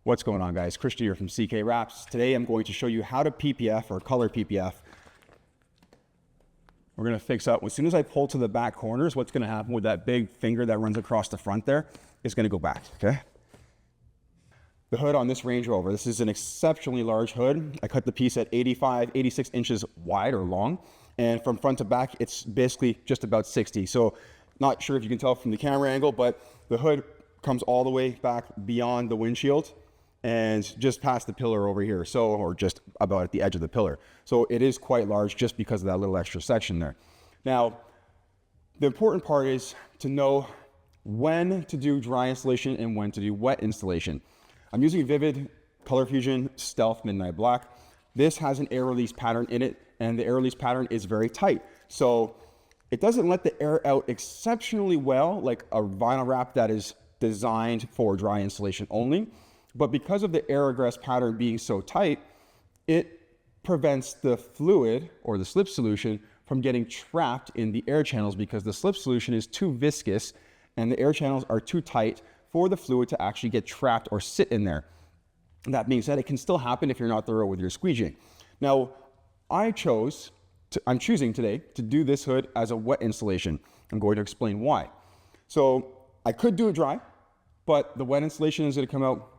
What's going on, guys? Christian here from CK Wraps. Today I'm going to show you how to PPF or color PPF. We're going to fix up. As soon as I pull to the back corners, what's going to happen with that big finger that runs across the front there is going to go back, okay? The hood on this Range Rover, this is an exceptionally large hood. I cut the piece at 86 inches wide or long, and from front to back, it's basically just about 60. So not sure if you can tell from the camera angle, but the hood comes all the way back beyond the windshield and just past the pillar over here. So, or just about at the edge of the pillar. So it is quite large just because of that little extra section there. Now, the important part is to know when to do dry installation and when to do wet installation. I'm using Vvivid Colorfusion Stealth Midnight Black. This has an air release pattern in it, and the air release pattern is very tight. So it doesn't let the air out exceptionally well, like a vinyl wrap that is designed for dry installation only. But because of the air egress pattern being so tight, it prevents the fluid or the slip solution from getting trapped in the air channels because the slip solution is too viscous and the air channels are too tight for the fluid to actually get trapped or sit in there. That being said, it can still happen if you're not thorough with your squeegeeing. Now, I'm choosing today to do this hood as a wet installation. I'm going to explain why. So I could do it dry, but the wet installation is going to come out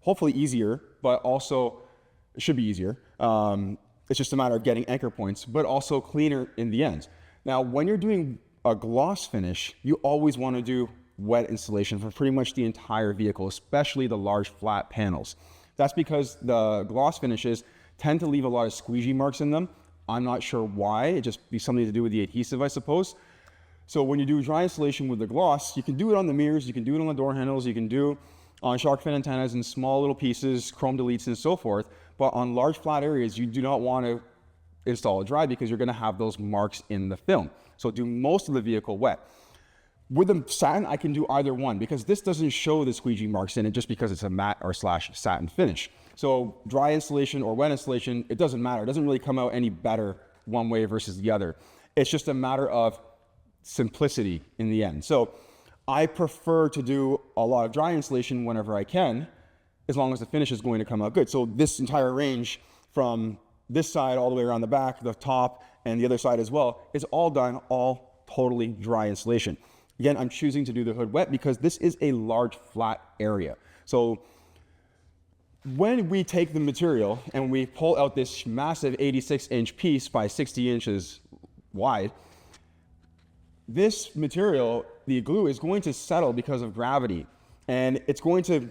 hopefully easier, but also it should be easier. It's just a matter of getting anchor points, but also cleaner in the end. Now, when you're doing a gloss finish, you always want to do wet installation for pretty much the entire vehicle, especially the large flat panels. That's because the gloss finishes tend to leave a lot of squeegee marks in them. I'm not sure why. It just be something to do with the adhesive, I suppose. So when you do dry installation with the gloss, you can do it on the mirrors, you can do it on the door handles, you can do on shark fin antennas in small little pieces, chrome deletes and so forth. But on large flat areas, you do not want to install it dry because you're going to have those marks in the film. So do most of the vehicle wet. With the satin, I can do either one because this doesn't show the squeegee marks in it just because it's a matte or slash satin finish. So dry installation or wet installation, it doesn't matter. It doesn't really come out any better one way versus the other. It's just a matter of simplicity in the end. So I prefer to do a lot of dry installation whenever I can, as long as the finish is going to come out good. So this entire range from this side all the way around the back, the top, and the other side as well, is all done, all totally dry installation. Again, I'm choosing to do the hood wet because this is a large flat area. So when we take the material and we pull out this massive 86-inch piece by 60 inches wide, this material, the glue, is going to settle because of gravity, and it's going to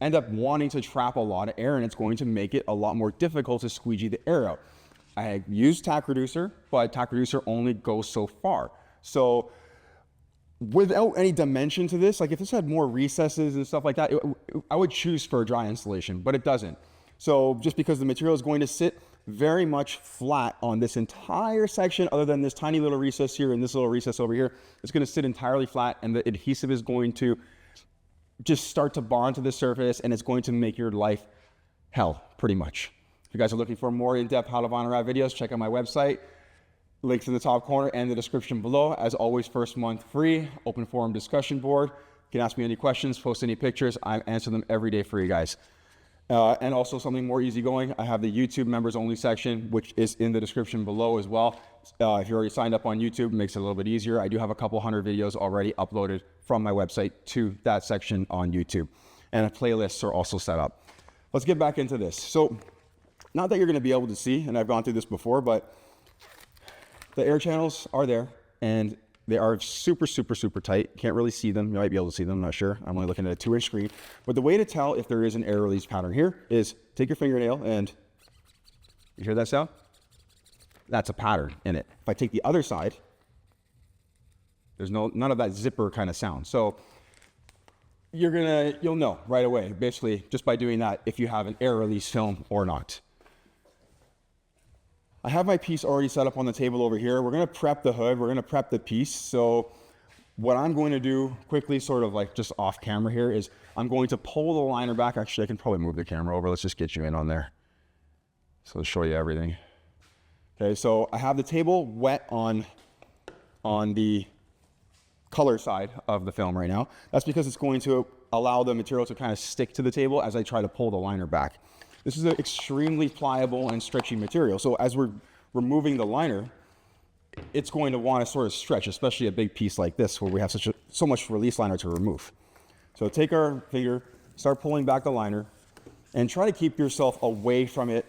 end up wanting to trap a lot of air, and it's going to make it a lot more difficult to squeegee the air out. I use tack reducer, but tack reducer only goes so far. So without any dimension to this, like if this had more recesses and stuff like that, I would choose for a dry installation, but it doesn't. So just because the material is going to sit very much flat on this entire section, other than this tiny little recess here and this little recess over here, it's going to sit entirely flat, and the adhesive is going to just start to bond to the surface, and it's going to make your life hell, pretty much. If you guys are looking for more in-depth how to vinyl wrap videos, check out my website. Links in the top corner and the description below. As always, first month free, open forum discussion board. You can ask me any questions, post any pictures. I answer them every day for you guys. And also something more easygoing, I have the YouTube members only section, which is in the description below as well. If you're already signed up on YouTube, it makes it a little bit easier. I do have a couple hundred videos already uploaded from my website to that section on YouTube. And playlists are also set up. Let's get back into this. So, not that you're gonna be able to see, and I've gone through this before, but the air channels are there, and they are super, super, super tight. Can't really see them. You might be able to see them, I'm not sure. I'm only looking at a 2-inch screen. But the way to tell if there is an air release pattern here is take your fingernail and, you hear that sound? That's a pattern in it. If I take the other side, there's none of that zipper kind of sound. So you'll know right away, basically, just by doing that, if you have an air release film or not. I have my piece already set up on the table over here. We're gonna prep the hood, we're gonna prep the piece. So what I'm going to do quickly, sort of like just off camera here, is I'm going to pull the liner back. Actually, I can probably move the camera over. Let's just get you in on there. So I'll show you everything. Okay, so I have the table wet on the color side of the film right now. That's because it's going to allow the material to kind of stick to the table as I try to pull the liner back. This is an extremely pliable and stretchy material. So as we're removing the liner, it's going to want to sort of stretch, especially a big piece like this where we have so much release liner to remove. So take our finger, start pulling back the liner, and try to keep yourself away from it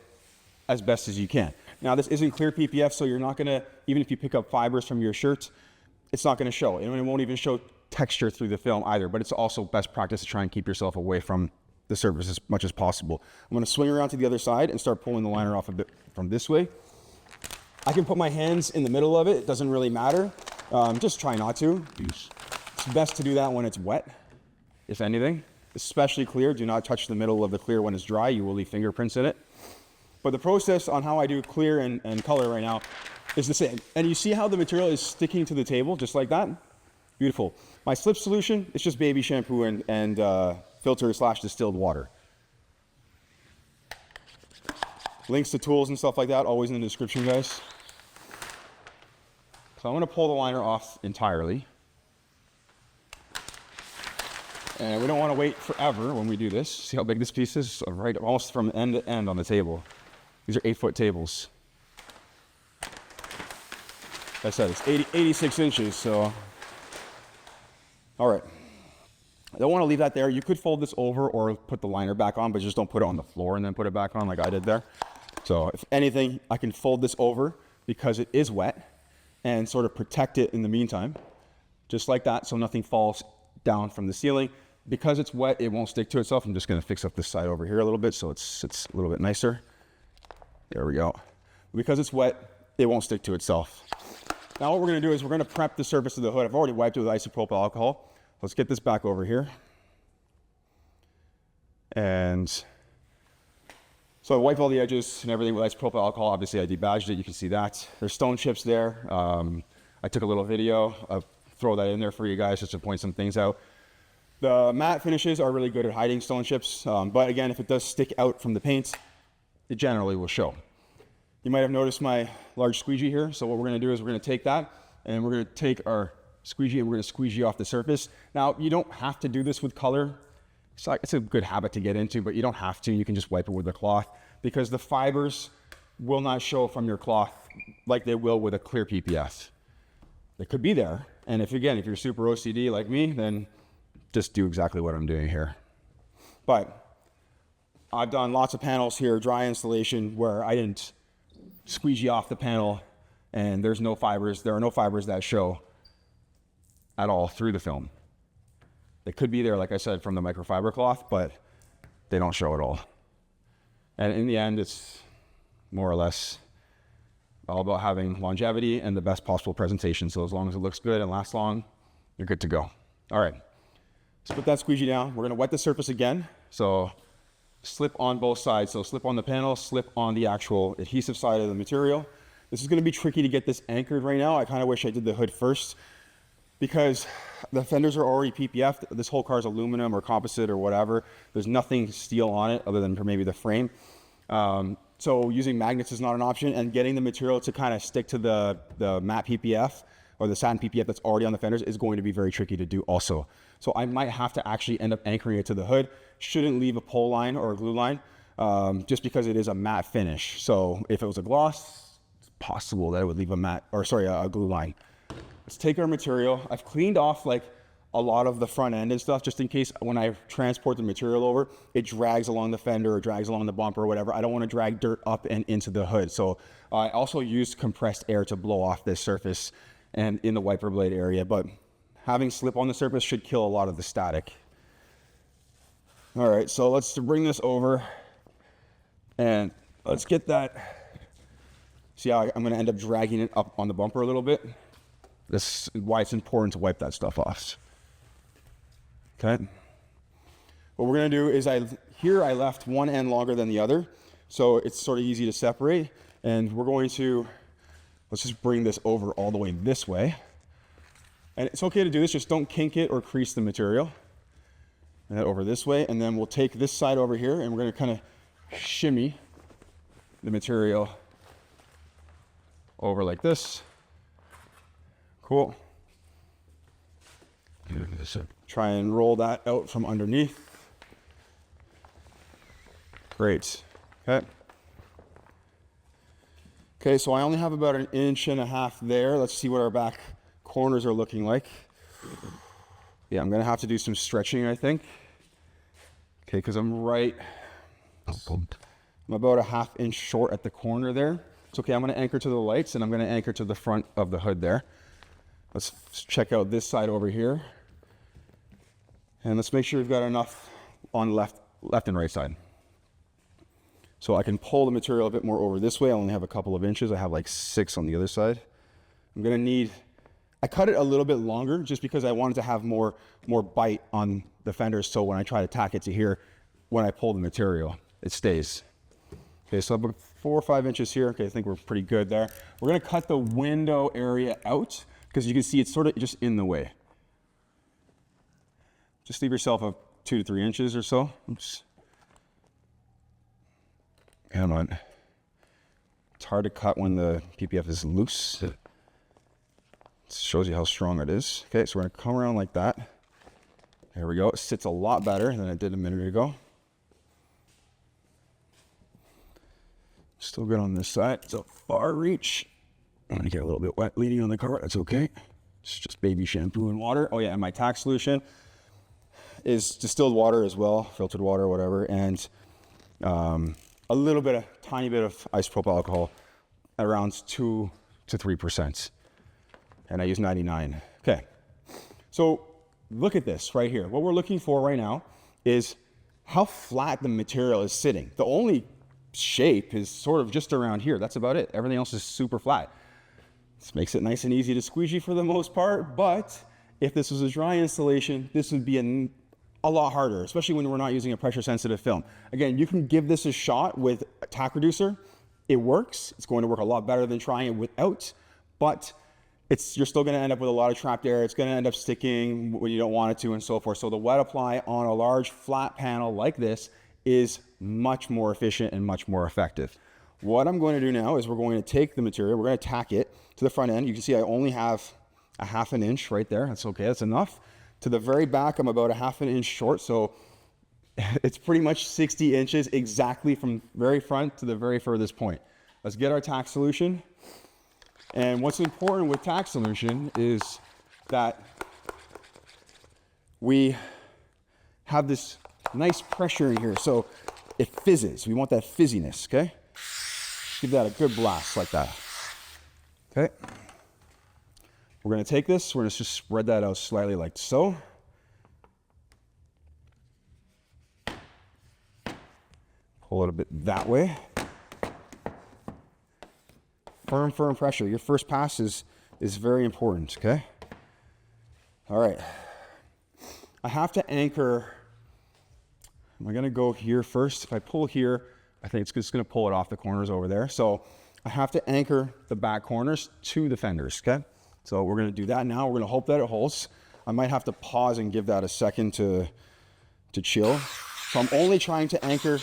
as best as you can. Now this isn't clear PPF, so you're not gonna, even if you pick up fibers from your shirt, it's not gonna show. And it won't even show texture through the film either, but it's also best practice to try and keep yourself away from the surface as much as possible. I'm gonna swing around to the other side and start pulling the liner off a bit from this way. I can put my hands in the middle of it, it doesn't really matter. Just try not to. It's best to do that when it's wet, if anything. Especially clear, do not touch the middle of the clear when it's dry, you will leave fingerprints in it. But the process on how I do clear and color right now is the same. And you see how the material is sticking to the table, just like that? Beautiful. My slip solution, it's just baby shampoo and filter / distilled water. Links to tools and stuff like that, always in the description, guys. So I'm gonna pull the liner off entirely. And we don't want to wait forever when we do this. See how big this piece is? Right, almost from end to end on the table. These are 8-foot tables. Like I said, it's 86 inches, so. All right. I don't want to leave that there. You could fold this over or put the liner back on, but just don't put it on the floor and then put it back on like I did there. So if anything, I can fold this over because it is wet and sort of protect it in the meantime. Just like that, so nothing falls down from the ceiling. Because it's wet, it won't stick to itself. I'm just gonna fix up this side over here a little bit so it's a little bit nicer. There we go. Because it's wet, it won't stick to itself. Now what we're gonna do is we're gonna prep the surface of the hood. I've already wiped it with isopropyl alcohol. Let's get this back over here. And so I wiped all the edges and everything with isopropyl alcohol. Obviously I debadged it, you can see that. There's stone chips there. I took a little video. I'll throw that in there for you guys just to point some things out. The matte finishes are really good at hiding stone chips, but again, if it does stick out from the paint, it generally will show. You might have noticed my large squeegee here, so what we're gonna do is we're gonna take that, and we're gonna take our squeegee and we're gonna squeegee off the surface. Now, you don't have to do this with color. It's a good habit to get into, but you don't have to. You can just wipe it with a cloth, because the fibers will not show from your cloth like they will with a clear PPF. They could be there, and if you're super OCD like me, then just do exactly what I'm doing here. But I've done lots of panels here, dry installation, where I didn't squeegee off the panel and there's no fibers. There are no fibers that show at all through the film. They could be there, like I said, from the microfiber cloth, but they don't show at all. And in the end, it's more or less all about having longevity and the best possible presentation. So as long as it looks good and lasts long, you're good to go. All right. Let's put that squeegee down. We're gonna wet the surface again. So slip on both sides. So slip on the panel, slip on the actual adhesive side of the material. This is gonna be tricky to get this anchored right now. I kind of wish I did the hood first because the fenders are already PPF'd. This whole car is aluminum or composite or whatever. There's nothing steel on it other than for maybe the frame. So using magnets is not an option, and getting the material to kind of stick to the matte PPF or the satin PPF that's already on the fenders is going to be very tricky to do also. So I might have to actually end up anchoring it to the hood. Shouldn't leave a pole line or a glue line just because it is a matte finish. So if it was a gloss, it's possible that it would leave a glue line. Let's take our material. I've cleaned off like a lot of the front end and stuff just in case when I transport the material over, it drags along the fender or drags along the bumper or whatever. I don't want to drag dirt up and into the hood. So I also used compressed air to blow off this surface and in the wiper blade area, but having slip on the surface should kill a lot of the static. All right, so let's bring this over and let's get that. See how I'm gonna end up dragging it up on the bumper a little bit? This is why it's important to wipe that stuff off. Okay. What we're gonna do is I left one end longer than the other, so it's sort of easy to separate. And we're going to, let's just bring this over all the way this way. And it's okay to do this, just don't kink it or crease the material. And then over this way, and then we'll take this side over here and we're gonna kind of shimmy the material over like this. Cool. Try and roll that out from underneath. Great. Okay. Okay, so I only have about 1.5 inches there. Let's see what our back corners are looking like. Yeah, I'm gonna have to do some stretching, I think. Okay, because I'm about 1/2 inch short at the corner there. It's okay, I'm gonna anchor to the lights and I'm gonna anchor to the front of the hood there. Let's check out this side over here. And let's make sure we've got enough on left and right side. So I can pull the material a bit more over this way. I only have a couple of inches. I have like 6 on the other side. I'm gonna need, I cut it a little bit longer just because I wanted to have more bite on the fenders, so when I try to tack it to here, when I pull the material, it stays. Okay, so about 4 or 5 inches here. Okay, I think we're pretty good there. We're gonna cut the window area out because you can see it's sort of just in the way. Just leave yourself a 2 to 3 inches or so. Oops. Come on. It's hard to cut when the PPF is loose. It shows you how strong it is. Okay, so we're gonna come around like that. There we go. It sits a lot better than it did a minute ago. Still good on this side. It's a far reach. I'm gonna get a little bit wet leading on the carpet. That's okay. It's just baby shampoo and water. Oh yeah, and my tack solution is distilled water as well, filtered water, whatever, and a little bit, a tiny bit of isopropyl alcohol, around 2 to 3%. And I use 99. Okay, so look at this right here. What we're looking for right now is how flat the material is sitting. The only shape is sort of just around here. That's about it. Everything else is super flat. This makes it nice and easy to squeegee for the most part, but if this was a dry installation, this would be a lot harder, especially when we're not using a pressure sensitive film. Again, you can give this a shot with a tack reducer. It works. It's going to work a lot better than trying it without, but you're still going to end up with a lot of trapped air. It's going to end up sticking when you don't want it to and so forth. So the wet apply on a large flat panel like this is much more efficient and much more effective. What I'm going to do now is we're going to take the material, we're going to tack it to the front end. You can see I only have a 1/2 inch right there. That's okay, that's enough. To the very back, I'm about a 1/2 inch short, so it's pretty much 60 inches exactly from very front to the very furthest point. Let's get our tack solution. And what's important with tack solution is that we have this nice pressure in here, so it fizzes. We want that fizziness, okay? Give that a good blast like that. Okay. We're gonna take this, we're gonna just spread that out slightly like so. Pull it a bit that way. Firm pressure. Your first pass is very important, okay? All right. I have to anchor. Am I gonna go here first? If I pull here, I think it's just gonna pull it off the corners over there. So I have to anchor the back corners to the fenders, okay? So we're gonna do that now. We're gonna hope that it holds. I might have to pause and give that a second to chill. So I'm only trying to anchor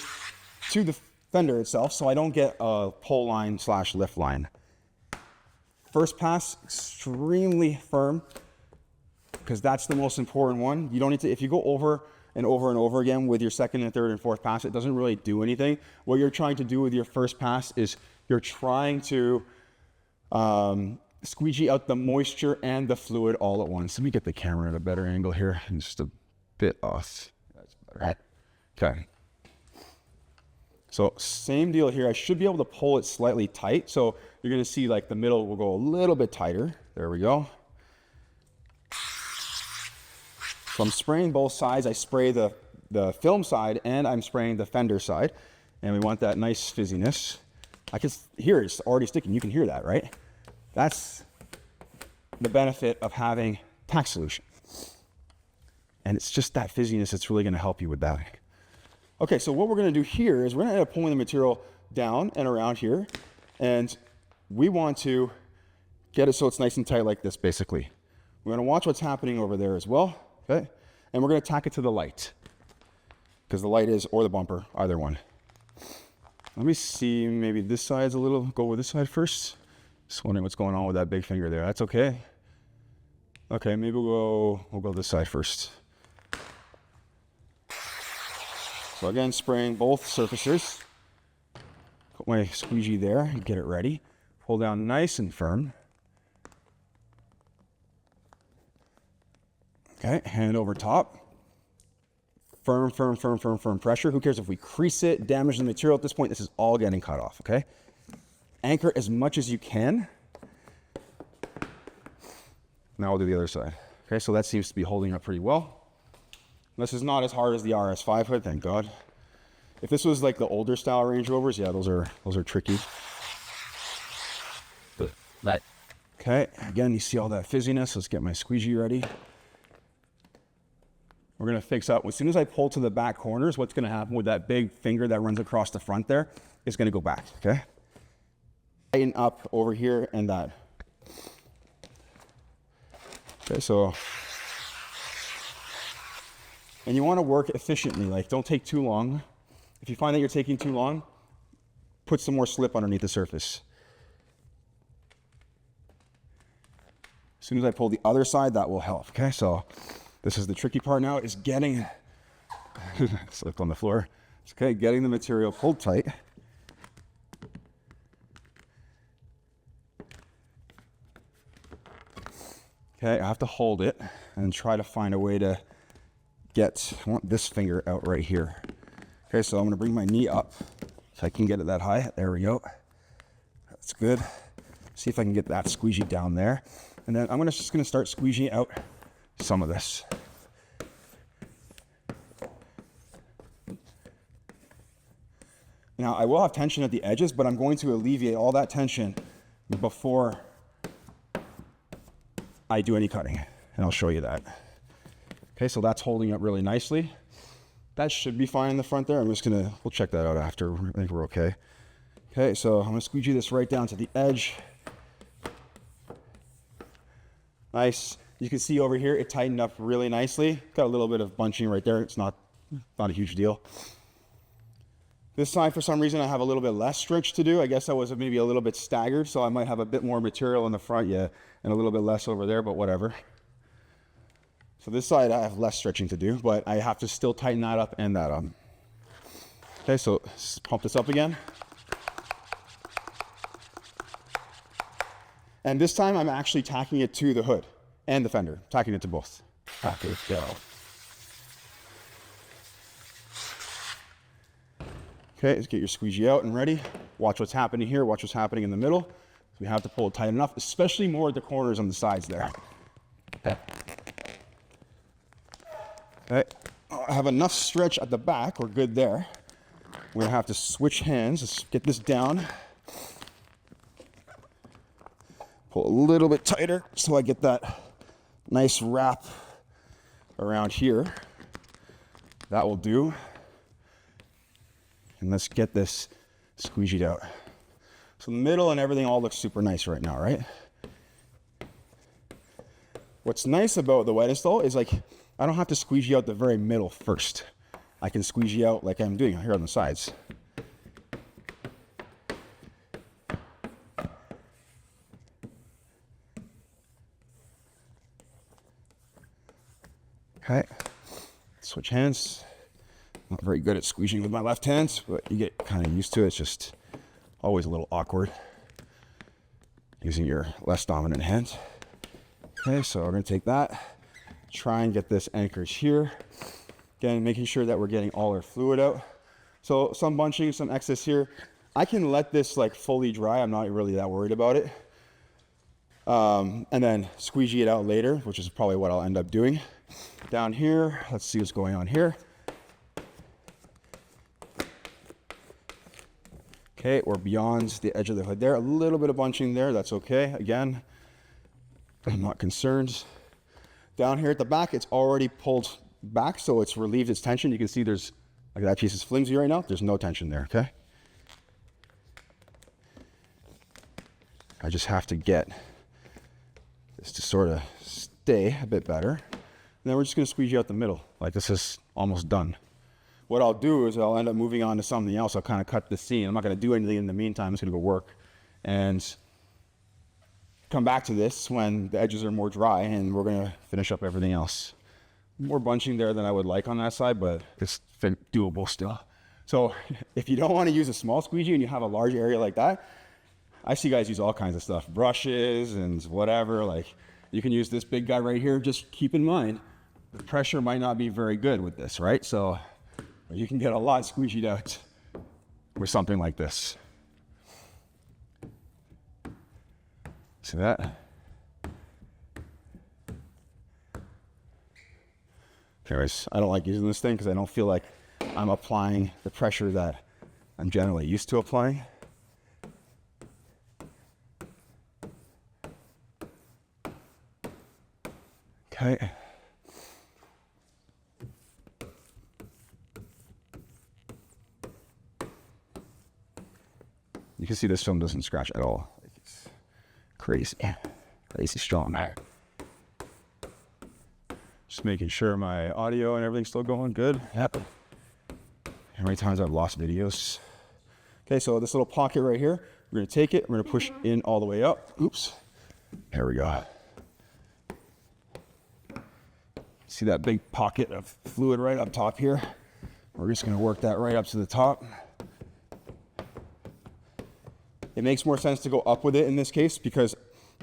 to the fender itself so I don't get a pull line / lift line. First pass, extremely firm, because that's the most important one. You don't need to, if you go over and over and over again with your second and third and fourth pass, it doesn't really do anything. What you're trying to do with your first pass is you're trying to squeegee out the moisture and the fluid all at once. Let me get the camera at a better angle here. I'm just a bit off. That's better. Okay. So same deal here. I should be able to pull it slightly tight. So you're gonna see like the middle will go a little bit tighter. There we go. So I'm spraying both sides. I spray the film side and I'm spraying the fender side. And we want that nice fizziness. I can hear it's already sticking. You can hear that, right? That's the benefit of having tack solution. And it's just that fizziness that's really gonna help you with that. Okay, so what we're gonna do here is we're gonna end up pulling the material down and around here. And we want to get it so it's nice and tight like this, basically. We're gonna watch what's happening over there as well, okay? And we're gonna tack it to the light, because the light is, or the bumper, either one. Let me see, maybe this side's a little, go with this side first. Just wondering what's going on with that big finger there. That's okay. Okay, maybe we'll go this side first. So again, spraying both surfaces. Put my squeegee there and get it ready. Pull down nice and firm. Okay, hand over top. Firm, firm, firm, firm, firm pressure. Who cares if we crease it, damage the material at this point? This is all getting cut off, okay? Anchor as much as you can. Now we'll do the other side. Okay, so that seems to be holding up pretty well. This is not as hard as the RS5 hood, thank God. If this was like the older style Range Rovers, yeah, those are tricky. Okay, again, you see all that fizziness. Let's get my squeegee ready. We're gonna fix up. As soon as I pull to the back corners, what's gonna happen with that big finger that runs across the front there is gonna go back, okay? Tighten up over here and that. Okay, so, and you wanna work efficiently, like don't take too long. If you find that you're taking too long, put some more slip underneath the surface. As soon as I pull the other side, that will help, okay? So this is the tricky part now, is getting, slipped on the floor. It's okay, getting the material pulled tight. Okay, I have to hold it and try to find a way to get, I want this finger out right here. Okay, so I'm gonna bring my knee up so I can get it that high. There we go. That's good. See if I can get that squeegee down there. And then I'm just gonna start squeegeeing out some of this. Now I will have tension at the edges, but I'm going to alleviate all that tension before I do any cutting, and I'll show you that. Okay, so that's holding up really nicely. That should be fine in the front there. I'm just gonna, we'll check that out after. I think we're okay. Okay, so I'm gonna squeegee this right down to the edge. Nice. You can see over here, it tightened up really nicely. Got a little bit of bunching right there. It's not a huge deal. This side, for some reason, I have a little bit less stretch to do. I guess I was maybe a little bit staggered, so I might have a bit more material in the front, yeah, and a little bit less over there, but whatever. So this side, I have less stretching to do, but I have to still tighten that up and that up. Okay, so pump this up again. And this time, I'm actually tacking it to the hood and the fender, tacking it to both. Okay, go. Okay, let's get your squeegee out and ready. Watch what's happening here. Watch what's happening in the middle. We have to pull it tight enough, especially more at the corners on the sides there. Okay, I have enough stretch at the back. We're good there. We're gonna have to switch hands. Let's get this down. Pull a little bit tighter so I get that nice wrap around here. That will do. And let's get this squeegeed out. So the middle and everything all looks super nice right now, right? What's nice about the wet install is like, I don't have to squeegee out the very middle first. I can squeegee out like I'm doing here on the sides. Okay, switch hands. Not very good at squeezing with my left hand, but you get kind of used to it. It's just always a little awkward using your less dominant hand. Okay, so we're gonna take that, try and get this anchored here. Again, making sure that we're getting all our fluid out. So some bunching, some excess here. I can let this like fully dry. I'm not really that worried about it. And then squeegee it out later, which is probably what I'll end up doing. Down here, let's see what's going on here. Okay, we're beyond the edge of the hood there. A little bit of bunching there, that's okay. Again, I'm not concerned. Down here at the back, it's already pulled back, so it's relieved its tension. You can see there's, like that piece is flimsy right now. There's no tension there, okay? I just have to get this to sort of stay a bit better. And then we're just gonna squeeze you out the middle. Like this is almost done. What I'll do is I'll end up moving on to something else. I'll kind of cut the seam. I'm not gonna do anything in the meantime. I'm just gonna go work and come back to this when the edges are more dry and we're gonna finish up everything else. more bunching there than I would like on that side, but it's doable still. So if you don't want to use a small squeegee and you have a large area like that, I see guys use all kinds of stuff, brushes and whatever. Like you can use this big guy right here. Just keep in mind, the pressure might not be very good with this, right? So you can get a lot squeegeed out with something like this. See that? Anyways, I don't like using this thing because I don't feel like I'm applying the pressure that I'm generally used to applying. Okay. You can see this film doesn't scratch at all. It's crazy. Crazy strong. Just making sure my audio and everything's still going good. Yep. How many times I've lost videos. Okay, so this little pocket right here, we're gonna take it, we're gonna push in all the way up. Oops. There we go. See that big pocket of fluid right up top here? We're just gonna work that right up to the top. It makes more sense to go up with it in this case because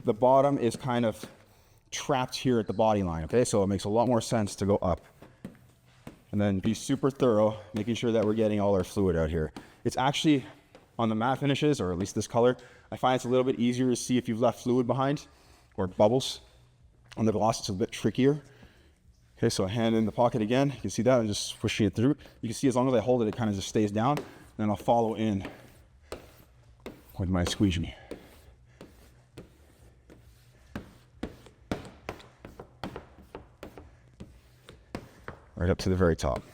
the bottom is kind of trapped here at the body line, okay? So it makes a lot more sense to go up. And then be super thorough, making sure that we're getting all our fluid out here. It's actually, on the matte finishes, or at least this color, I find it's a little bit easier to see if you've left fluid behind, or bubbles. On the gloss, it's a bit trickier. Okay, so a hand in the pocket again. You can see that, I'm just pushing it through. You can see as long as I hold it, it kind of just stays down. Then I'll follow in with my squeegee. Right up to the very top.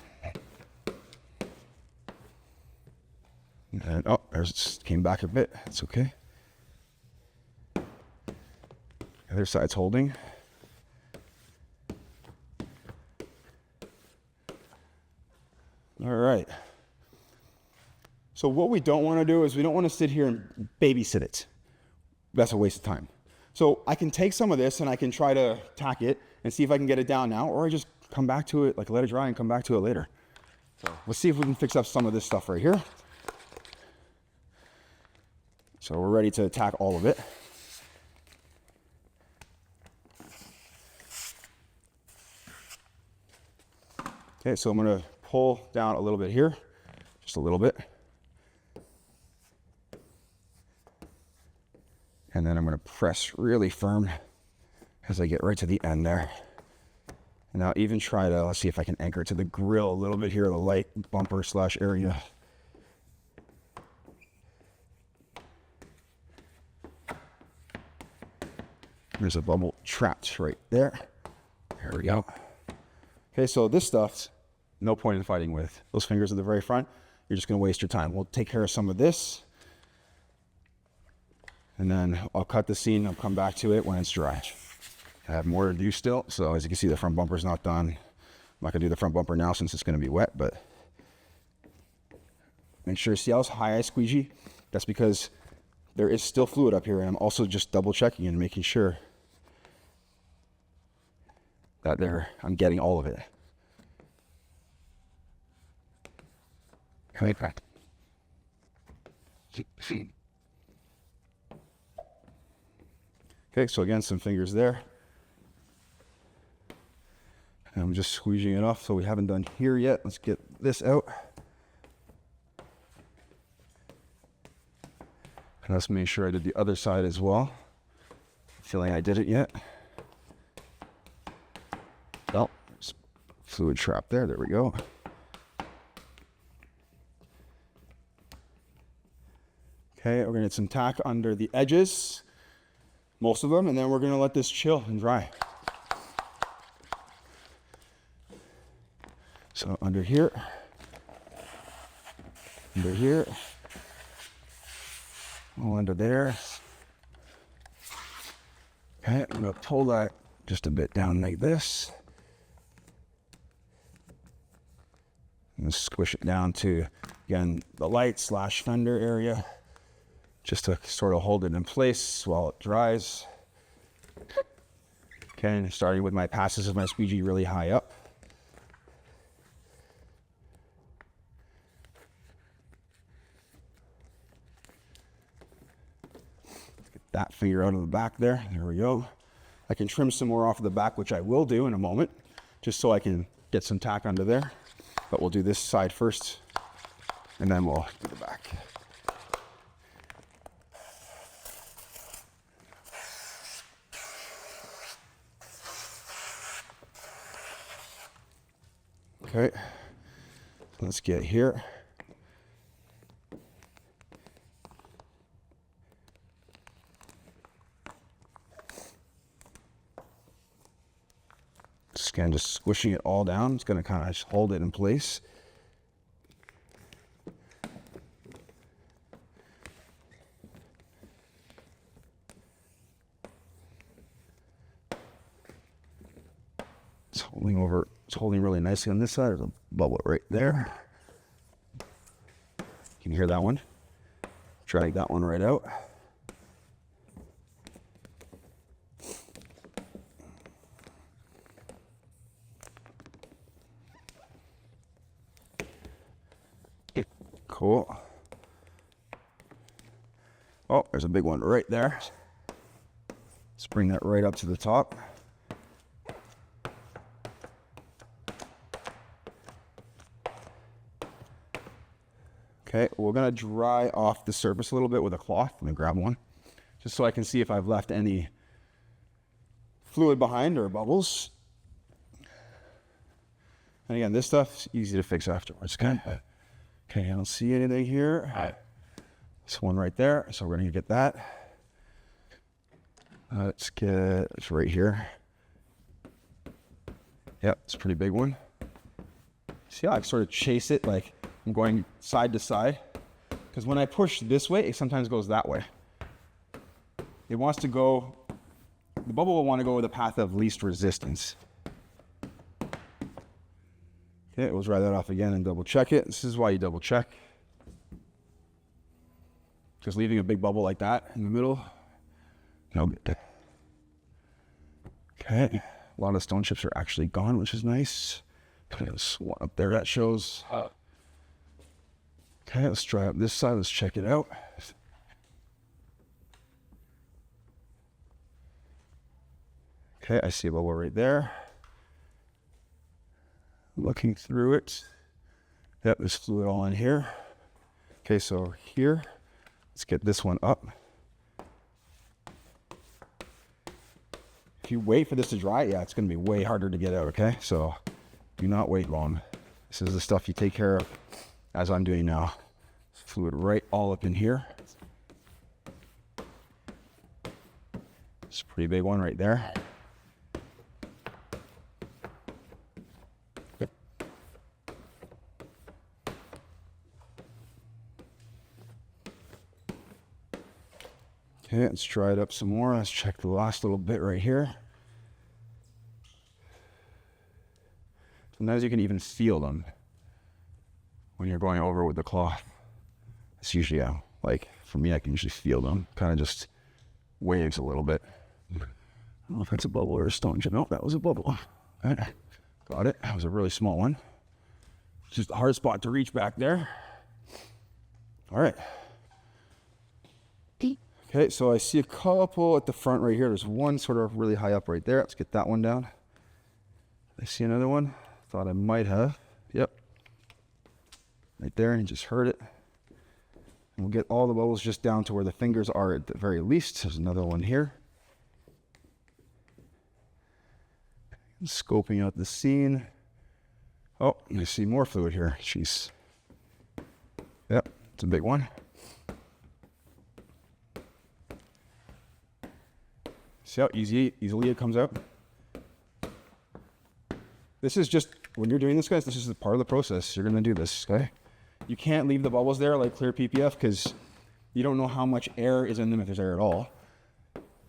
And oh, there's came back a bit. That's okay. The other side's holding. All right. So what we don't want to do is we don't want to sit here and babysit it. That's a waste of time. So I can take some of this and I can try to tack it and see if I can get it down now, or I just come back to it, like let it dry and come back to it later. So let's see if we can fix up some of this stuff right here. So we're ready to tack all of it. Okay, so I'm gonna pull down a little bit here, just a little bit. And then I'm gonna press really firm as I get right to the end there. And I'll even try to, let's see if I can anchor it to the grill a little bit here, the light bumper slash area. There's a bubble trapped right there. There we go. Okay, so this stuff, no point in fighting with. Those fingers at the very front, you're just gonna waste your time. We'll take care of some of this. And then I'll cut the scene, I'll come back to it when it's dry. I have more to do still, so as you can see, the front bumper's not done. I'm not gonna do the front bumper now since it's gonna be wet, but make sure, see how high I squeegee? That's because there is still fluid up here, and I'm also just double checking and making sure that I'm getting all of it. Okay, so again, some fingers there. And I'm just squeezing it off, so we haven't done here yet. Let's get this out. And let's make sure I did the other side as well. Feeling I did it yet. Oh, fluid trap there. There we go. Okay, we're gonna get some tack under the edges, most of them, and then we're gonna let this chill and dry. So under here, all under there. Okay, I'm gonna pull that just a bit down like this. And squish it down to, again, the light slash fender area, just to sort of hold it in place while it dries. Okay, and starting with my passes of my squeegee really high up. that finger out of the back there. There we go. I can trim some more off of the back, which I will do in a moment, just so I can get some tack under there. But we'll do this side first, and then we'll do the back. Okay, let's get here. Again, just squishing it all down. It's going to kind of hold it in place. It's holding over. It's holding really nicely on this side. There's a bubble right there. You can hear that one. Drag that one right out. Cool. Oh, there's a big one right there. Let's bring that right up to the top. Okay, we're gonna dry off the surface a little bit with a cloth. Let me grab one, just so I can see if I've left any fluid behind or bubbles. And again, this stuff's easy to fix afterwards. Okay, I don't see anything here. This one right there, so we're gonna get that. Let's get it's right here. Yep, it's a pretty big one. See how I sort of chase it, like I'm going side to side? Because when I push this way, it sometimes goes that way. It wants to go, the bubble will want to go with the path of least resistance. Okay, we'll dry that off again and double check it. This is why you double check. Because leaving a big bubble like that in the middle, no good. Okay, a lot of stone chips are actually gone, which is nice. There's one up there that shows. Okay, let's dry up this side. Let's check it out. Okay, I see a bubble right there. Looking through it. Yep, there's fluid all in here. Okay, so here, let's get this one up. If you wait for this to dry, yeah, it's gonna be way harder to get out, okay? So do not wait long. This is the stuff you take care of as I'm doing now. Fluid right all up in here. It's a pretty big one right there. Okay, let's dry it up some more. Let's check the last little bit right here. Sometimes you can even feel them when you're going over with the cloth. It's usually, like for me, I can usually feel them. Kind of just waves a little bit. I don't know if that's a bubble or a stone chip. No, that was a bubble. Okay. Got it. That was a really small one. Just a hard spot to reach back there. All right. Okay, so I see a couple at the front right here. There's one sort of really high up right there. Let's get that one down. I see another one. Thought I might have. Yep. Right there, and you just heard it. And we'll get all the bubbles just down to where the fingers are at the very least. There's another one here. Scoping out the scene. Oh, I see more fluid here. Jeez. Yep, it's a big one. See how easily it comes out? This is just, when you're doing this, guys, this is part of the process. You're gonna do this, okay? You can't leave the bubbles there like clear PPF because you don't know how much air is in them, if there's air at all.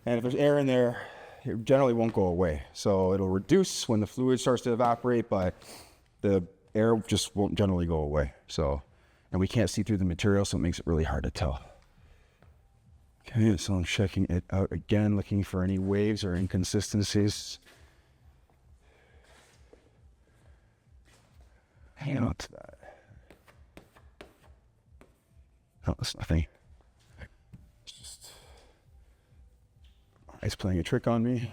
And if there's air in there, it generally won't go away. So it'll reduce when the fluid starts to evaporate, but the air just won't generally go away. So, and we can't see through the material, so it makes it really hard to tell. Okay, so I'm checking it out again, looking for any waves or inconsistencies. Hang on to that. No, that's nothing. It's just It's playing a trick on me.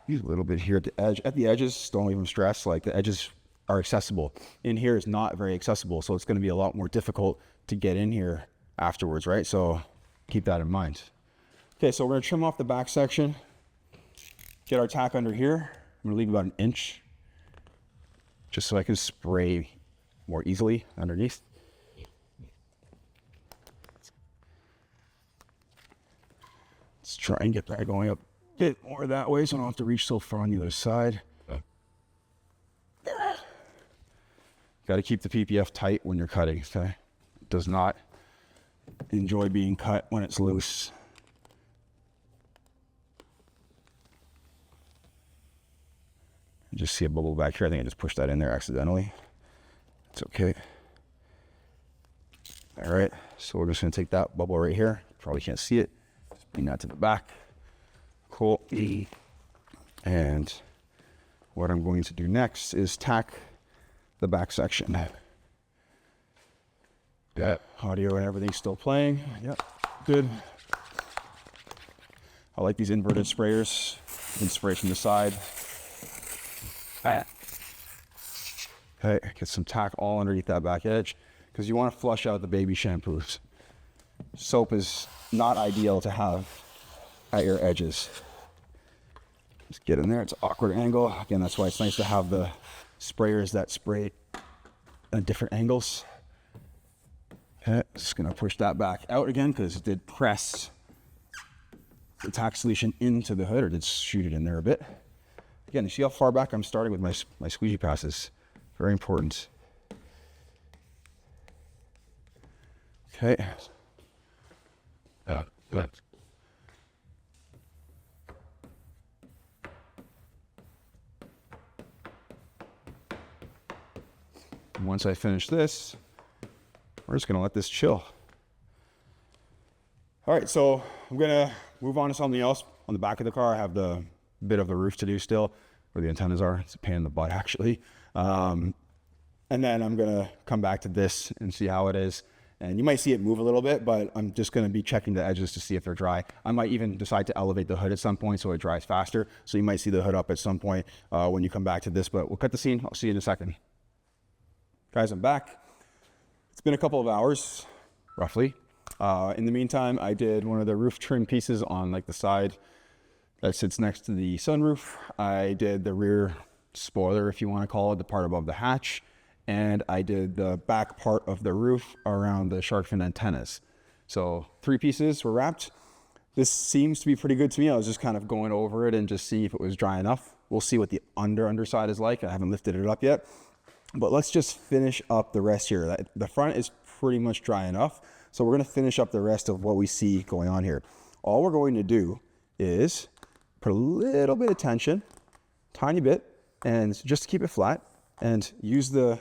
Use a little bit here at the edge. At the edges, don't even stress, like the edges are accessible. In here is not very accessible, so it's going to be a lot more difficult to get in here afterwards, right? So keep that in mind. Okay, so we're going to trim off the back section, get our tack under here. I'm going to leave about an inch just so I can spray more easily underneath. Let's try and get that going up a bit more that way so I don't have to reach so far on the other side. Got to keep the PPF tight when you're cutting, okay? It does not enjoy being cut when it's loose. I just see a bubble back here. I think I just pushed that in there accidentally. It's okay. All right, so we're just gonna take that bubble right here. Probably can't see it. Just bring that to the back. Cool. And what I'm going to do next is tack the back section. Yeah, audio and everything's still playing. Yep, good. I like these inverted sprayers. You can spray from the side. Okay, get some tack all underneath that back edge because you want to flush out the baby shampoos. Soap is not ideal to have at your edges. Just get in there. It's an awkward angle. Again, that's why it's nice to have the sprayers that spray at different angles. Okay, just gonna push that back out again because it did press the tack solution into the hood, or did shoot it in there a bit. Again, you see how far back I'm starting with my squeegee passes. Very important. Okay. Good. Once I finish this, we're just gonna let this chill. All right, so I'm gonna move on to something else. On the back of the car, I have the bit of the roof to do still, where the antennas are. It's a pain in the butt, actually. And then I'm gonna come back to this and see how it is. And you might see it move a little bit, but I'm just gonna be checking the edges to see if they're dry. I might even decide to elevate the hood at some point so it dries faster. So you might see the hood up at some point when you come back to this, but we'll cut the scene. I'll see you in a second. Guys, I'm back. It's been a couple of hours, roughly. In the meantime, I did one of the roof trim pieces on like the side that sits next to the sunroof. I did the rear spoiler, if you want to call it, the part above the hatch. And I did the back part of the roof around the shark fin antennas. So 3 pieces were wrapped. This seems to be pretty good to me. I was just kind of going over it and just seeing if it was dry enough. We'll see what the underside is like. I haven't lifted it up yet. But let's just finish up the rest here. The front is pretty much dry enough. So we're gonna finish up the rest of what we see going on here. All we're going to do is put a little bit of tension, tiny bit, and just keep it flat and use the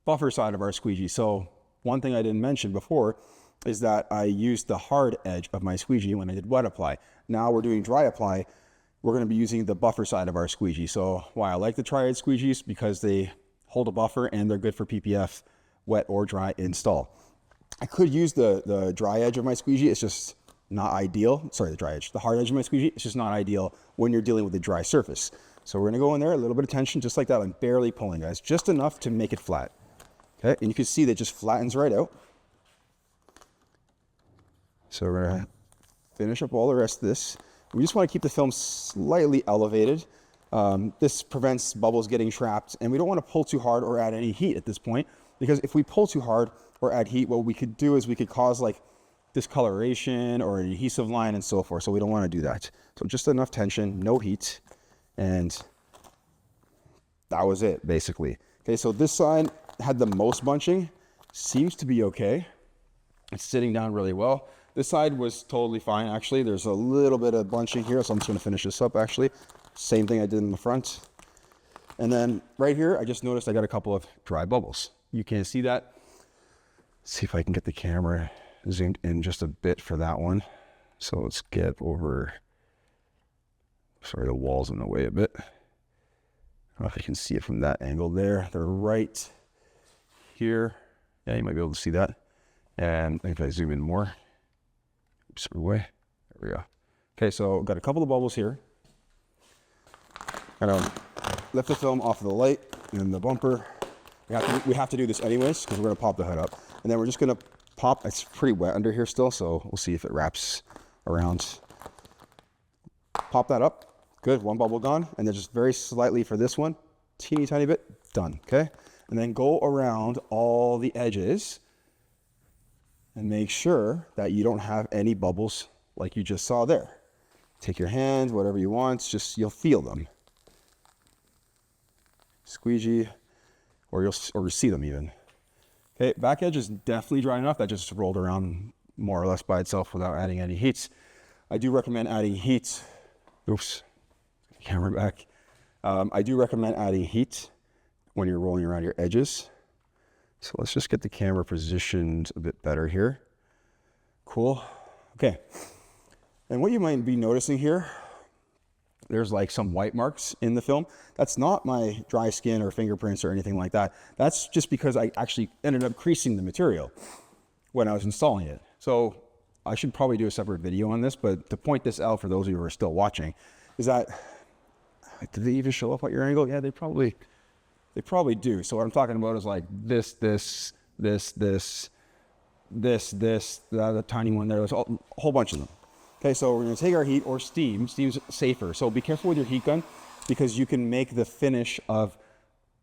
buffer side of our squeegee. So one thing I didn't mention before is that I used the hard edge of my squeegee when I did wet apply. Now we're doing dry apply. We're gonna be using the buffer side of our squeegee. So why I like the tri-edge squeegees, because they hold a buffer and they're good for PPF, wet or dry install. I could use the dry edge of my squeegee. It's just not ideal. Sorry, the dry edge. The hard edge of my squeegee, it's just not ideal when you're dealing with a dry surface. So we're gonna go in there, a little bit of tension, just like that. I'm barely pulling, guys. Just enough to make it flat. Okay, and you can see that it just flattens right out. So we're gonna finish up all the rest of this. We just wanna keep the film slightly elevated. This prevents bubbles getting trapped, and we don't wanna pull too hard or add any heat at this point, because if we pull too hard or add heat, what we could do is we could cause like discoloration or an adhesive line and so forth. So we don't want to do that. So just enough tension, no heat, and that was it basically. Okay, so this side had the most bunching, seems to be okay. It's sitting down really well. This side was totally fine actually. There's a little bit of bunching here, so I'm just going to finish this up actually. Same thing I did in the front. And then right here, I just noticed I got a couple of dry bubbles. You can't see that. Let's see if I can get the camera zoomed in just a bit for that one. So let's get over, sorry, the wall's in the way a bit. I don't know if you can see it from that angle there. They're right here. Yeah, you might be able to see that. And if I zoom in more, Oops, away. There we go. Okay, so got a couple of bubbles here. Gonna lift the film off of the light and the bumper. We have to do this anyways because we're gonna pop the hood up, and then we're just gonna pop. It's pretty wet under here still, so we'll see if it wraps around. Pop that up. Good, one bubble gone, and then just very slightly for this one, teeny tiny bit, done. Okay, and then go around all the edges and make sure that you don't have any bubbles like you just saw there. Take your hand, whatever you want, just you'll feel them. Squeegee, or you'll see them even. Okay, back edge is definitely dry enough. That just rolled around more or less by itself without adding any heats. I do recommend adding heat. Oops, camera back. I do recommend adding heat when you're rolling around your edges. So let's just get the camera positioned a bit better here. Cool. Okay. And what you might be noticing here, there's like some white marks in the film. That's not my dry skin or fingerprints or anything like that. That's just because I actually ended up creasing the material when I was installing it. So I should probably do a separate video on this, but to point this out for those of you who are still watching, is that, did they even show up at your angle? Yeah, they probably do. So what I'm talking about is like the tiny one there. There's a whole bunch of them. Okay, so we're gonna take our heat or steam. Steam's safer. So be careful with your heat gun because you can make the finish of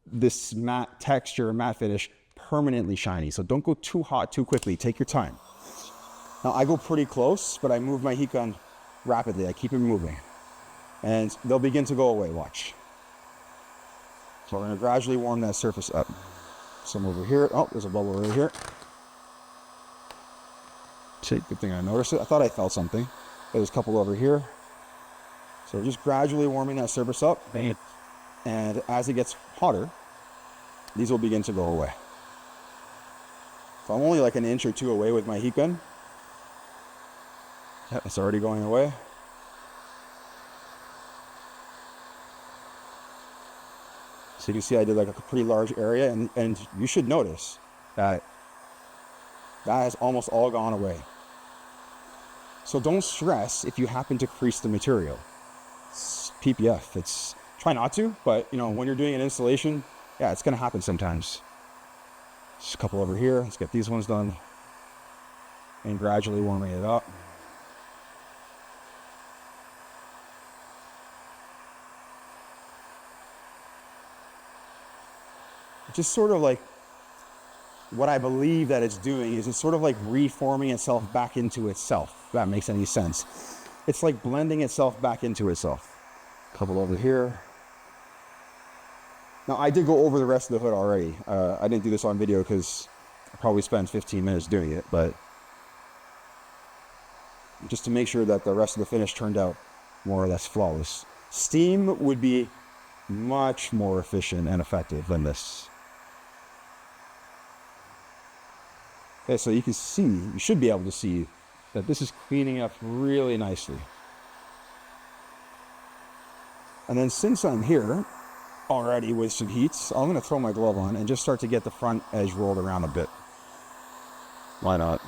this matte texture, matte finish, permanently shiny. So don't go too hot too quickly. Take your time. Now I go pretty close, but I move my heat gun rapidly. I keep it moving. And they'll begin to go away, watch. So we're gonna gradually warm that surface up. Some over here. Oh, there's a bubble right here. Good thing I noticed it. I thought I felt something. There's a couple over here. So we're just gradually warming that surface up. And as it gets hotter, these will begin to go away. So I'm only like an inch or two away with my heat gun. Yeah, it's already going away. So you can see I did like a pretty large area, and you should notice that that has almost all gone away. So don't stress if you happen to crease the material. It's PPF. Try not to, but you know, when you're doing an installation, yeah, it's gonna happen sometimes. Just a couple over here. Let's get these ones done. And gradually warming it up. Just sort of like what I believe that it's doing is it's sort of like reforming itself back into itself, if that makes any sense. It's like blending itself back into itself. A couple over here. Now I did go over the rest of the hood already. I didn't do this on video because I probably spent 15 minutes doing it, but just to make sure that the rest of the finish turned out more or less flawless. Steam would be much more efficient and effective than this. Okay, so you can see, you should be able to see that this is cleaning up really nicely. And then since I'm here already with some heats, I'm gonna throw my glove on and just start to get the front edge rolled around a bit. Why not?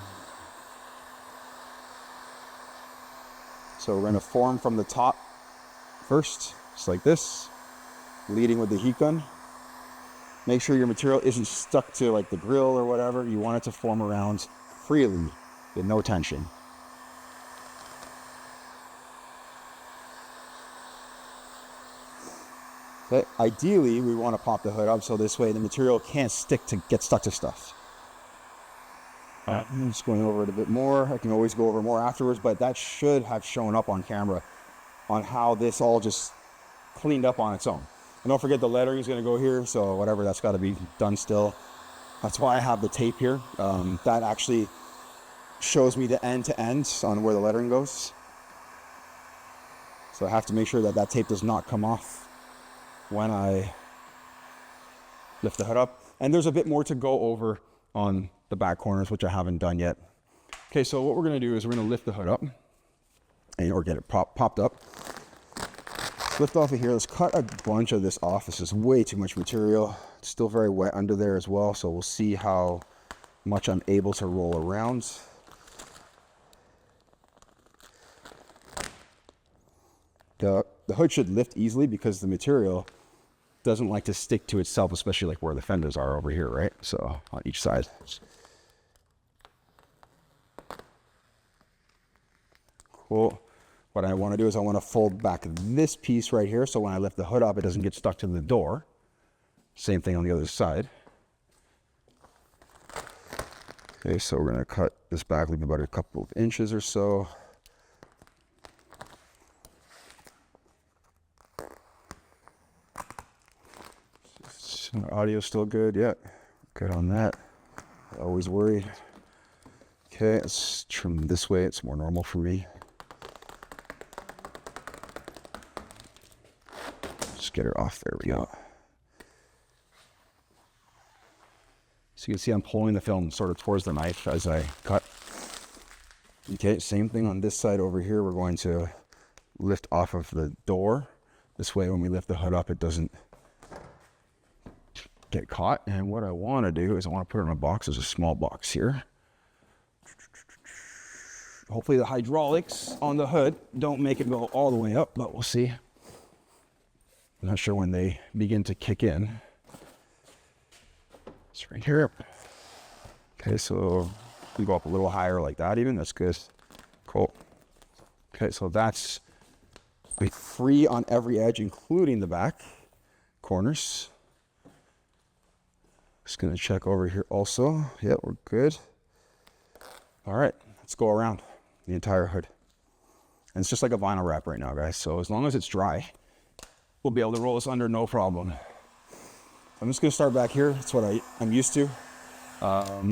So we're gonna form from the top first, just like this, leading with the heat gun. Make sure your material isn't stuck to like the grill or whatever. You want it to form around freely with no tension. Okay. Ideally, we want to pop the hood up so this way the material can't get stuck to stuff. I'm just going over it a bit more. I can always go over more afterwards, but that should have shown up on camera on how this all just cleaned up on its own. And don't forget the lettering is going to go here, so whatever, that's got to be done still. That's why I have the tape here. That actually shows me the end to end on where the lettering goes. So I have to make sure that that tape does not come off when I lift the hood up. And there's a bit more to go over on the back corners, which I haven't done yet. Okay, so what we're going to do is we're going to lift the hood up or get it popped up. Lift off of here. Let's cut a bunch of this off. This is way too much material. It's still very wet under there as well, so we'll see how much I'm able to roll around. The hood should lift easily because the material doesn't like to stick to itself, especially like where the fenders are over here, right? So on each side. Cool. What I want to do is I want to fold back this piece right here, so when I lift the hood up, it doesn't get stuck to the door. Same thing on the other side. Okay, so we're going to cut this back, leave about a couple of inches or so. Audio's still good, yeah. Good on that. Always worried. Okay, let's trim this way. It's more normal for me. Just get her off. There we go. So you can see I'm pulling the film sort of towards the knife as I cut. Okay, same thing on this side over here. We're going to lift off of the door. This way when we lift the hood up, it doesn't get caught. And what I want to do is I want to put it in a box. There's a small box here. Hopefully the hydraulics on the hood don't make it go all the way up, but we'll see. I'm not sure when they begin to kick in. It's right here. Okay, so we go up a little higher like that even. That's good. Cool. Okay, so that's free on every edge, including the back corners. Just gonna check over here also. Yeah, we're good. All right, let's go around the entire hood. And it's just like a vinyl wrap right now, guys. So as long as it's dry, we'll be able to roll this under no problem. I'm just gonna start back here. That's what I'm used to.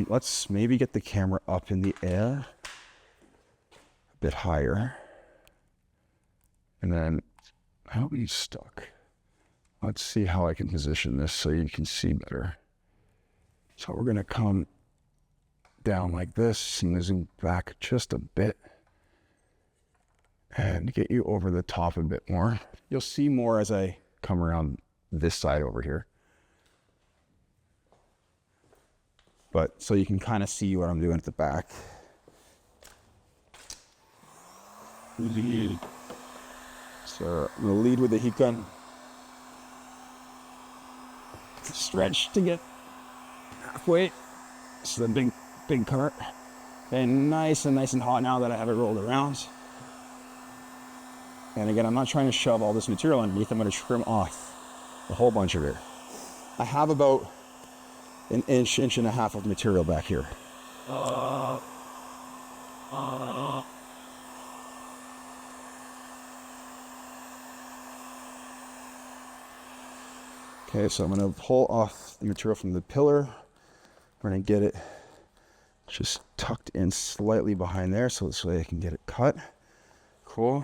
Let's maybe get the camera up in the air a bit higher. And then, I hope he's stuck. Let's see how I can position this so you can see better. So we're gonna come down like this and zoom back just a bit and get you over the top a bit more. You'll see more as I come around this side over here. But so you can kind of see what I'm doing at the back. So I'm gonna lead with the heat gun. Stretch to get halfway. It's the big cart. And nice and hot now that I have it rolled around. And again, I'm not trying to shove all this material underneath. I'm going to trim off a whole bunch of it. I have about an inch and a half of material back here. Okay, so I'm going to pull off the material from the pillar. I'm going to get it just tucked in slightly behind there so this way I can get it cut. Cool.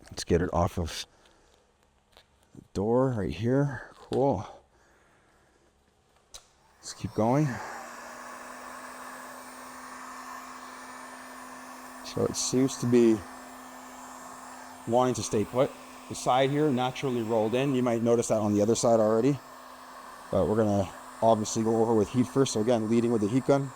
Let's get it off of the door right here. Cool. Let's keep going. So it seems to be wanting to stay put. The side here naturally rolled in. You might notice that on the other side already. But we're going to obviously go over with heat first. So again, leading with the heat gun.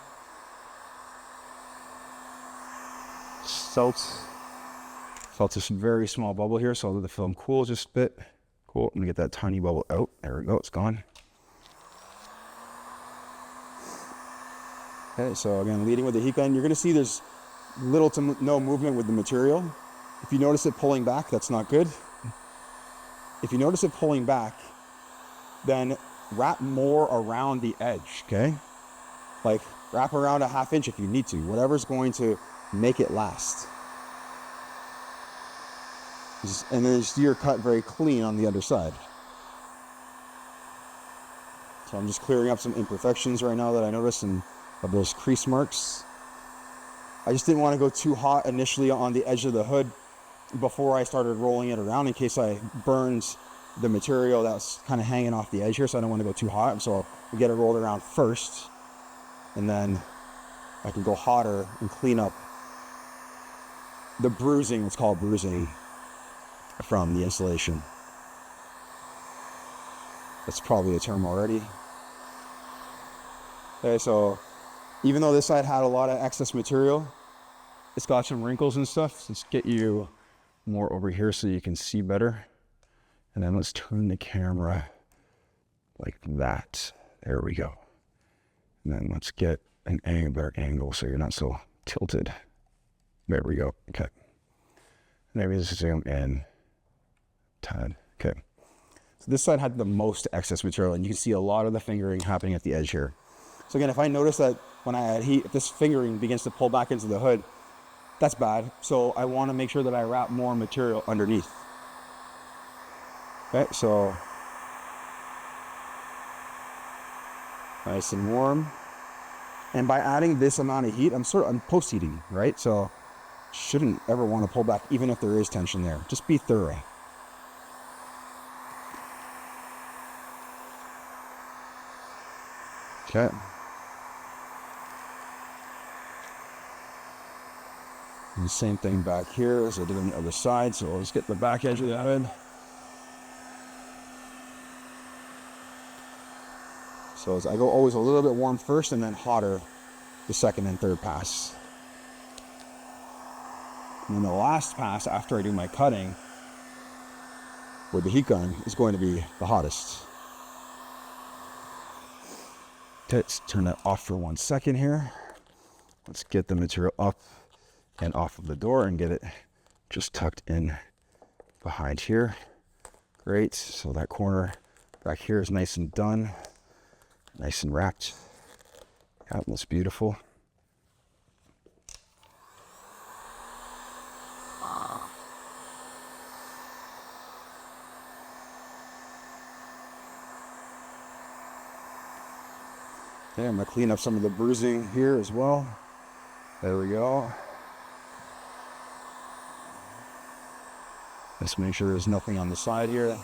Felt this very small bubble here, so I'll let the film cool just a bit. Cool, I'm gonna get that tiny bubble out. There we go, it's gone. Okay, so again, leading with the heat gun, you're gonna see there's little to no movement with the material. If you notice it pulling back, that's not good. If you notice it pulling back, then wrap more around the edge, okay? Like wrap around a ½ inch if you need to, whatever's going to make it last. And then just you're cut very clean on the other side. So I'm just clearing up some imperfections right now that I noticed and of those crease marks. I just didn't want to go too hot initially on the edge of the hood before I started rolling it around in case I burned the material that's kind of hanging off the edge here, so I don't want to go too hot. So we get it rolled around first, and then I can go hotter and clean up the bruising, it's called bruising, from the installation. That's probably a term already. Okay, so even though this side had a lot of excess material, it's got some wrinkles and stuff. Let's get you more over here so you can see better. And then let's turn the camera like that. There we go. And then let's get an better angle so you're not so tilted. There we go. Okay. Maybe just zoom in. Tad. Okay. So this side had the most excess material, and you can see a lot of the fingering happening at the edge here. So again, if I notice that when I add heat, if this fingering begins to pull back into the hood, that's bad. So I want to make sure that I wrap more material underneath. Okay, so nice and warm. And by adding this amount of heat, I'm post heating, right? So shouldn't ever want to pull back, even if there is tension there. Just be thorough. Okay. And the same thing back here as I did on the other side. So let's get the back edge of the hood. So as I go always a little bit warm first and then hotter the second and third pass. And then the last pass after I do my cutting with the heat gun is going to be the hottest. Okay, let's turn that off for 1 second here. Let's get the material up and off of the door and get it just tucked in behind here. Great, so that corner back here is nice and done. Nice and wrapped. That looks beautiful. Okay, I'm going to clean up some of the bruising here as well. There we go. Let's make sure there's nothing on the side here.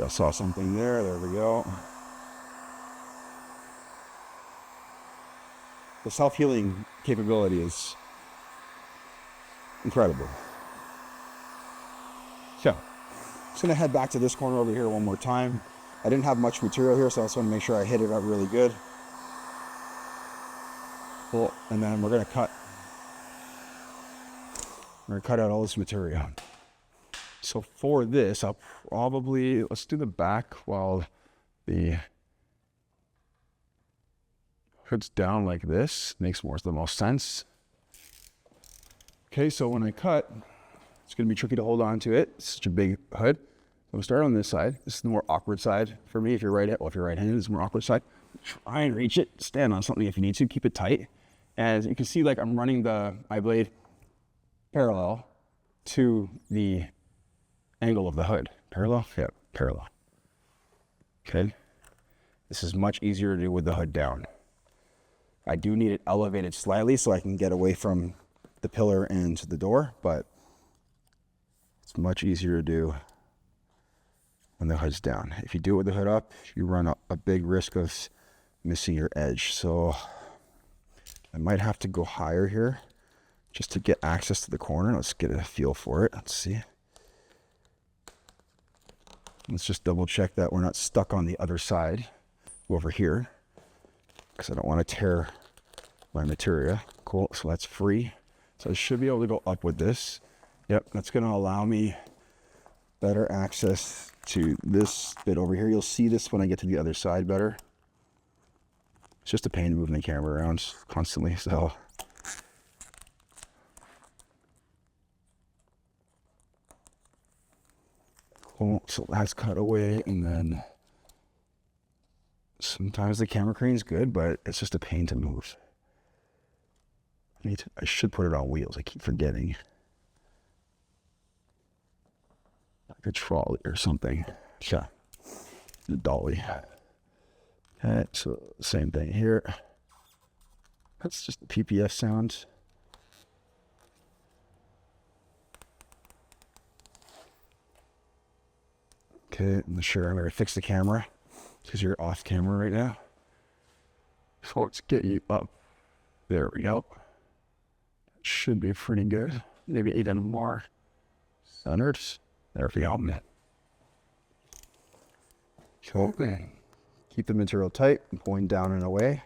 I saw something there. There we go. The self-healing capability is incredible. So, I'm just going to head back to this corner over here one more time. I didn't have much material here, so I just want to make sure I hit it up really good. Cool. And then we're going to cut. We're going to cut out all this material. So for this, I'll probably, let's do the back while the hood's down like this. Makes the most sense. Okay, so when I cut, it's going to be tricky to hold on to it. It's such a big hood. I'm going to start on this side. This is the more awkward side for me. If you're right-handed, it's the more awkward side. Try and reach it. Stand on something if you need to. Keep it tight. As you can see, like I'm running the eye blade parallel to the angle of the hood. Parallel? Yeah, parallel. Okay. This is much easier to do with the hood down. I do need it elevated slightly so I can get away from the pillar and the door, but it's much easier to do when the hood's down. If you do it with the hood up, you run a big risk of missing your edge. So I might have to go higher here just to get access to the corner. Let's get a feel for it. Let's see. Let's just double check that we're not stuck on the other side over here, because I don't want to tear my material. Cool, so that's free. So I should be able to go up with this. Yep, that's going to allow me better access to this bit over here. You'll see this when I get to the other side better. It's just a pain moving the camera around constantly, so. Cool, so that's cut away, and then sometimes the camera crane's good, but it's just a pain to move. I should put it on wheels. I keep forgetting. Like a trolley or something. Yeah. The dolly. Okay, so same thing here. That's just the PPF sound. Okay, I'm sure I'm going to fix the camera because you're off camera right now. So let's get you up. There we go. Should be pretty good. Maybe even more centered. There we go. Cool. Keep the material tight, pulling down and away.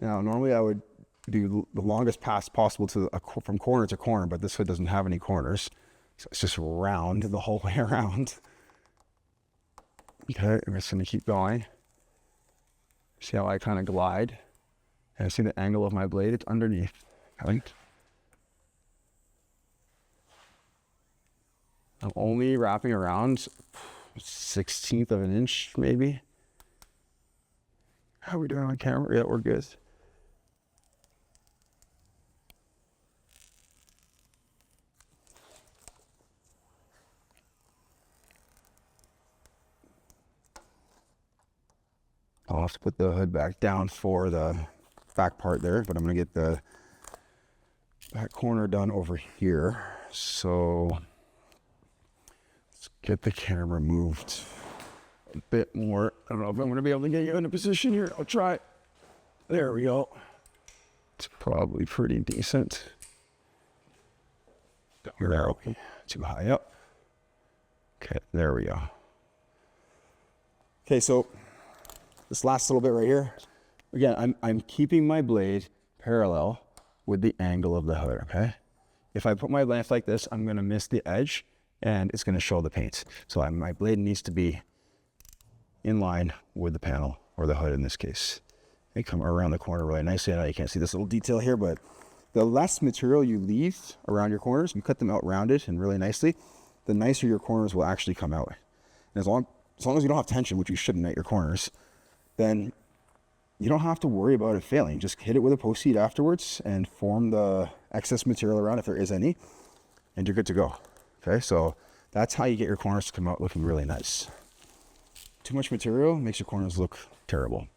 Now, normally I would do the longest pass possible to from corner to corner, but this hood doesn't have any corners. So it's just round the whole way around. Okay, I'm just gonna keep going. See how I kind of glide? And see the angle of my blade? It's underneath. Right? I'm only wrapping around 1/16 of an inch, maybe. How are we doing on camera? Yeah, we're good. I'll have to put the hood back down for the back part there, but I'm gonna get the back corner done over here. So let's get the camera moved a bit more. I don't know if I'm gonna be able to get you in a position here. I'll try. There we go. It's probably pretty decent. There, okay. Too high up. Okay, there we go. Okay, so this last little bit right here, again, I'm keeping my blade parallel with the angle of the hood, okay? If I put my knife like this, I'm gonna miss the edge and it's gonna show the paint. So my blade needs to be in line with the panel, or the hood in this case. They come around the corner really nicely. I know you can't see this little detail here, but the less material you leave around your corners, you cut them out rounded and really nicely, the nicer your corners will actually come out. And as long as you don't have tension, which you shouldn't at your corners, then you don't have to worry about it failing. Just hit it with a post heat afterwards and form the excess material around if there is any, and you're good to go. Okay, so that's how you get your corners to come out looking really nice. Too much material makes your corners look terrible.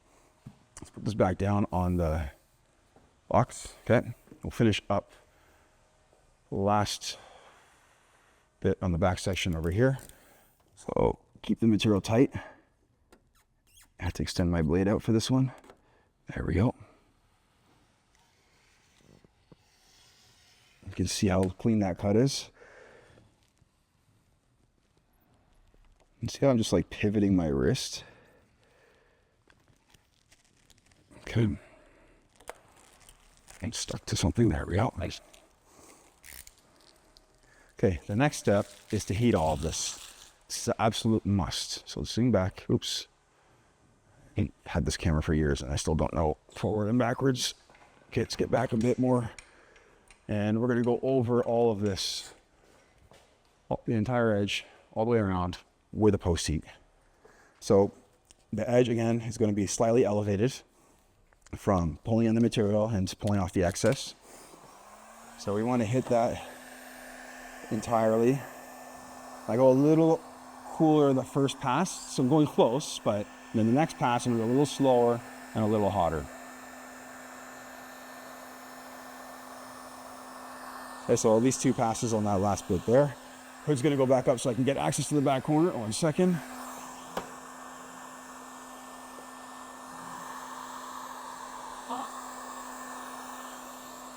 Let's put this back down on the box. Okay, we'll finish up the last bit on the back section over here. So keep the material tight. I have to extend my blade out for this one. There we go. You can see how clean that cut is. And see how I'm just like pivoting my wrist. Okay. I'm stuck to something. There we go. Nice. Okay, the next step is to heat all of this. It's an absolute must. So swing back. Oops. I had this camera for years and I still don't know forward and backwards. Okay, let's get back a bit more. And we're going to go over all of this, the entire edge, all the way around with a post heat. So the edge, again, is going to be slightly elevated from pulling in the material and pulling off the excess. So we want to hit that entirely. I go a little cooler the first pass, so I'm going close, but then the next pass I'm going to go a little slower and a little hotter. Okay, so at least 2 passes on that last bit there. Hood's going to go back up so I can get access to the back corner. 1 second.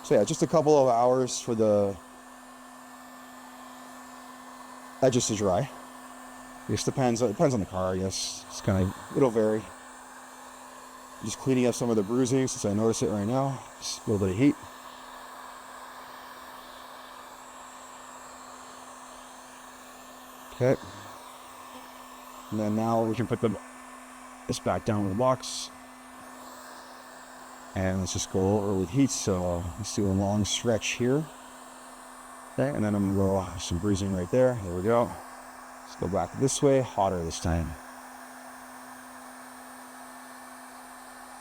So yeah, just a couple of hours for the edges to dry. It depends on the car, I guess. It's kind of, it'll vary. Just cleaning up some of the bruising since I notice it right now. Just a little bit of heat. Okay. And then now we can put this back down with the box. And let's just go over with heat. So let's do a long stretch here. Okay, and then I'm gonna go some bruising right there. There we go. Let's go back this way, hotter this time.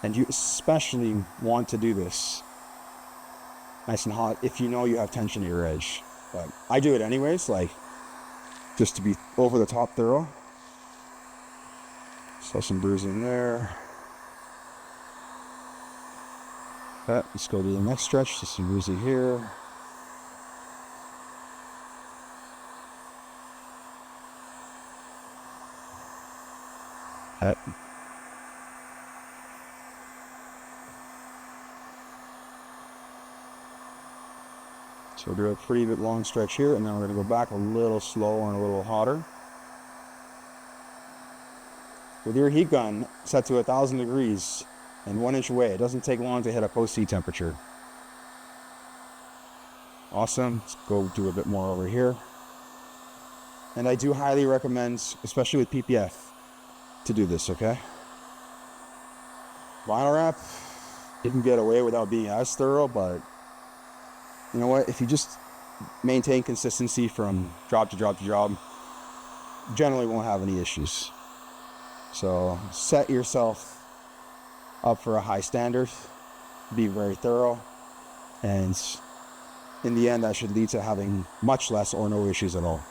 And you especially want to do this nice and hot if you know you have tension at your edge. But I do it anyways, like just to be over the top thorough. So some bruising there. Okay, let's go to the next stretch, just some bruising here. Okay. So we'll do a pretty bit long stretch here, and then we're going to go back a little slower and a little hotter. With your heat gun set to 1,000 degrees and 1 inch away, it doesn't take long to hit a post heat temperature. Awesome. Let's go do a bit more over here. And I do highly recommend, especially with PPF, to do this, okay? Vinyl wrap, you can get away without being as thorough, but you know what? If you just maintain consistency from job to job to job, generally won't have any issues. So set yourself up for a high standard, be very thorough, and in the end, that should lead to having much less or no issues at all.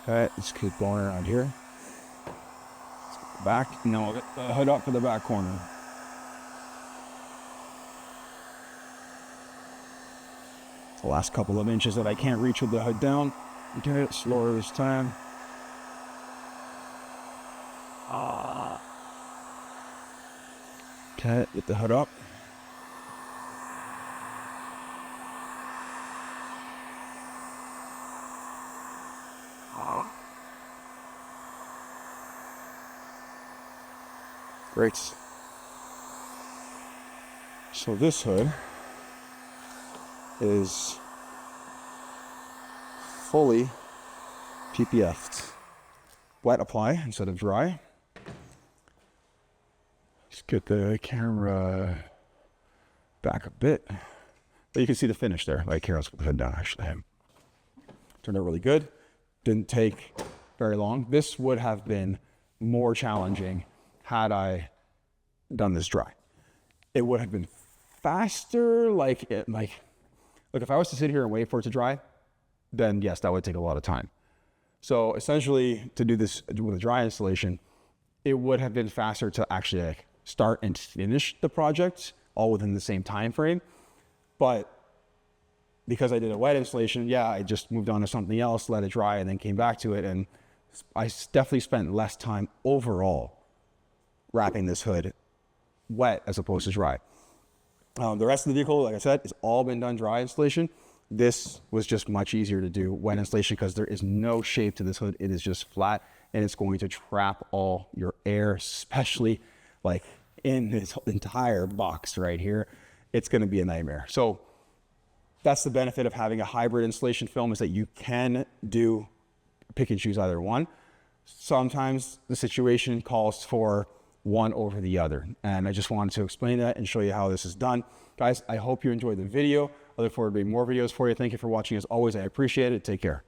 Okay, let's keep going around here. Back, now we'll get the hood up for the back corner. The last couple of inches that I can't reach with the hood down. Okay, slower this time. Okay, get the hood up. Great. So this hood is fully PPF'd. Wet apply instead of dry. Let's get the camera back a bit. But you can see the finish there. Like here, let's put the hood down actually. Turned out really good. Didn't take very long. This would have been more challenging had I done this dry. It would have been faster, look, if I was to sit here and wait for it to dry, then yes, that would take a lot of time. So essentially, to do this with a dry installation, it would have been faster to actually start and finish the project all within the same time frame. But because I did a wet installation, yeah, I just moved on to something else, let it dry, and then came back to it. And I definitely spent less time overall wrapping this hood wet as opposed to dry. The rest of the vehicle, like I said, it's all been done dry installation. This was just much easier to do wet installation because there is no shape to this hood. It is just flat, and it's going to trap all your air, especially like in this entire box right here. It's going to be a nightmare. So that's the benefit of having a hybrid installation film, is that you can do pick and choose either one. Sometimes the situation calls for one over the other. And I just wanted to explain that and show you how this is done. Guys, I hope you enjoyed the video. I look forward to doing more videos for you. Thank you for watching. As always, I appreciate it. Take care.